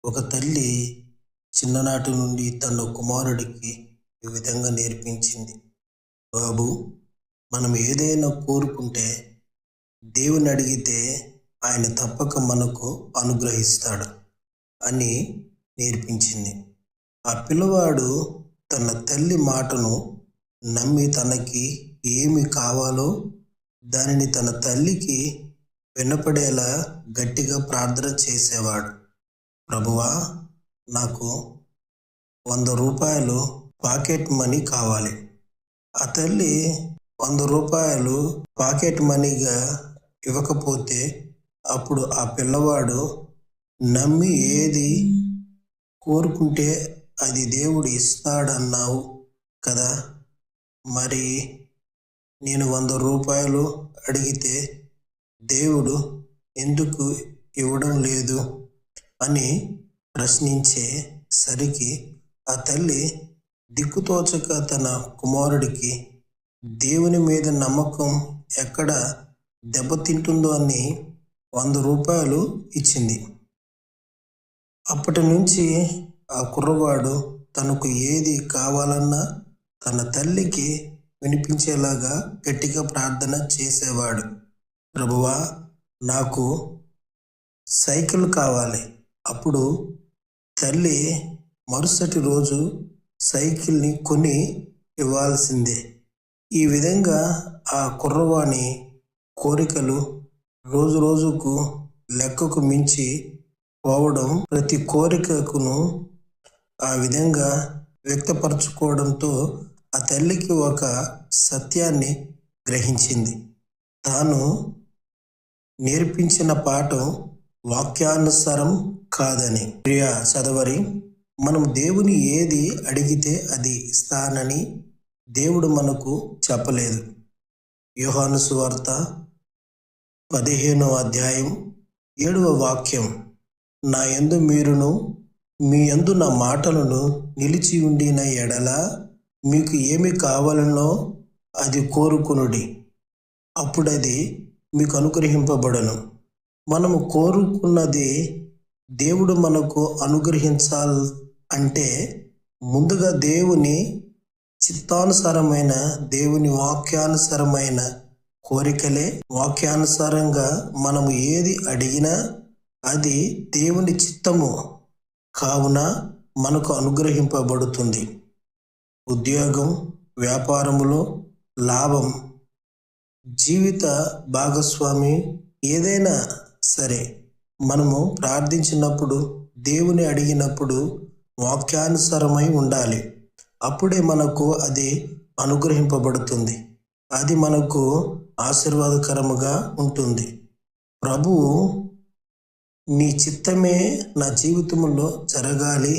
ఒక తల్లి చిన్ననాటి నుండి తన కుమారుడికి ఈ విధంగా నేర్పించింది. బాబు, మనం ఏదైనా కోరుకుంటే దేవుని అడిగితే ఆయన తప్పక మనకు అనుగ్రహిస్తాడు అని నేర్పించింది. ఆ పిల్లవాడు తన తల్లి మాటను నమ్మి తనకి ఏమి కావాలో దానిని తన తల్లికి వినపడేలా గట్టిగా ప్రార్థన చేసేవాడు. ప్రభువా, నాకు 100 రూపాయలు పాకెట్ మనీ కావాలి. ఆ తల్లి 100 రూపాయలు పాకెట్ మనీగా ఇవ్వకపోతే అప్పుడు ఆ పిల్లవాడు నమ్మి ఏది కోరుకుంటే అది దేవుడు ఇస్తాడన్నావు కదా, మరి నేను 100 రూపాయలు అడిగితే దేవుడు ఎందుకు ఇవ్వడం లేదు అని ప్రశ్నించేసరికి ఆ తల్లి దిక్కుతోచక తన కుమారుడికి దేవుని మీద నమ్మకం ఎక్కడ దెబ్బతింటుందో అని 100 రూపాయలు ఇచ్చింది. అప్పటి నుంచి ఆ కుర్రవాడు తనకు ఏది కావాలన్నా తన తల్లికి వినిపించేలాగా గట్టిగా ప్రార్థన చేసేవాడు. ప్రభువా, నాకు సైకిల్ కావాలి. అప్పుడు తల్లి మరుసటి రోజు సైకిల్ని కొని ఇవ్వాల్సిందే. ఈ విధంగా ఆ కుర్రవాని కోరికలు రోజు రోజుకు లెక్కకు మించి పోవడం, ప్రతి కోరికకును ఆ విధంగా వ్యక్తపరచుకోవడంతో ఆ తల్లికి ఒక సత్యాన్ని గ్రహించింది. తాను నేర్పించిన పాఠం వాక్యానుసారం కాదని. ప్రియ చదవరి, మనం దేవుని ఏది అడిగితే అది ఇస్తానని దేవుడు మనకు చెప్పలేదు. యోహాను సువార్త 15వ అధ్యాయం 7వ వాక్యం, నా యందు మీరును మీ యందు నా మాటలను నిలిచి ఉండిన ఎడల మీకు ఏమి కావాలనో అది కోరుకొనుడి, అప్పుడది మీకు అనుగ్రహింపబడును. మనము కోరుకున్నది దేవుడు మనకు అనుగ్రహించాలి అంటే ముందుగా దేవుని చిత్తానుసారమైన, దేవుని వాక్యానుసారమైన కోరికలే. వాక్యానుసారంగా మనము ఏది అడిగినా అది దేవుని చిత్తము కావున మనకు అనుగ్రహింపబడుతుంది. ఉద్యోగం, వ్యాపారములో లాభం, జీవిత భాగస్వామి ఏదైనా సరే మనము ప్రార్థించినప్పుడు, దేవుని అడిగినప్పుడు వాక్యానుసారమై ఉండాలి. అప్పుడే మనకు అది అనుగ్రహింపబడుతుంది. అది మనకు ఆశీర్వాదకరముగా ఉంటుంది. ప్రభువు, నీ చిత్తమే నా జీవితంలో జరగాలి,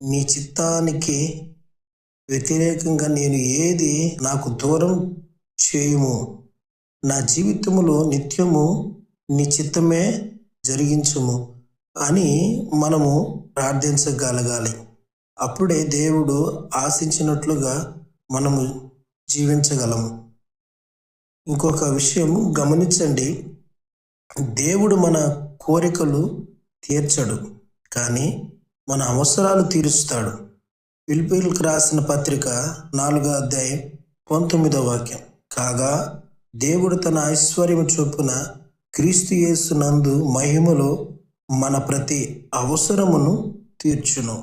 నీ చిత్తానికి వ్యతిరేకంగా నేను ఏది నాకు దూరం చేయుము, నా జీవితంలో నిత్యము నీ చిత్తమే జరిగించుము అని మనము ప్రార్థించగలగాలి. అప్పుడే దేవుడు ఆశించినట్లుగా మనము జీవించగలము. ఇంకొక విషయం గమనించండి, దేవుడు మన కోరికలు తీర్చడు, కానీ మన అవసరాలు తీరుస్తాడు. ఫిలిప్పీయులకు రాసిన పత్రిక 4వ అధ్యాయం 19వ వాక్యం, కాగా దేవుడు తన ఐశ్వర్యము చొప్పున క్రీస్తు యేసు నందు మహిమలో మన ప్రతి అవసరమును తీర్చును.